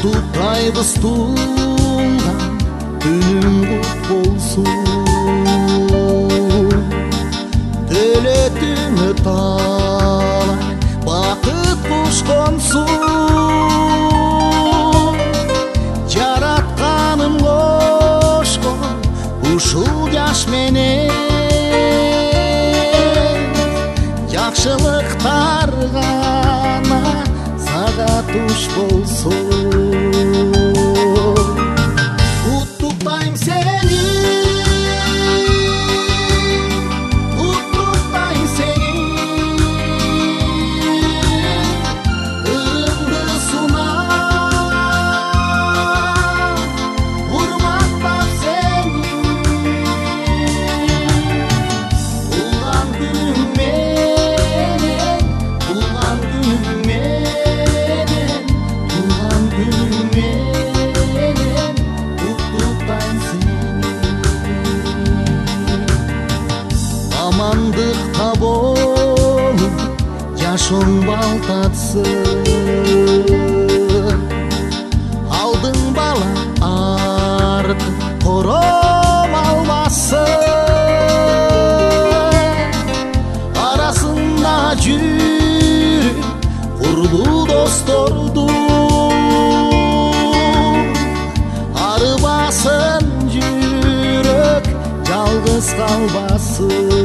Құттықтаймыз туылған күнің құт болсын, тілетіңі талай бақыт құш қонсын. Жаратқаным қошқын ушул жаш менен, жақшылықтар ғана сага туш болсын. Құттықтаймын сені, құттықтаймын сені, ырымды сунап, урматтап сені. Туған күнің менен, туған күнің менен, туған күнің менен, құттықтаймын сені. Амандықта болып жашың балтатсын, алдың бала арты кором алмасын. Арасында жүріп курлуу досторду, арыбасын жүрөк жалгыз калбасын.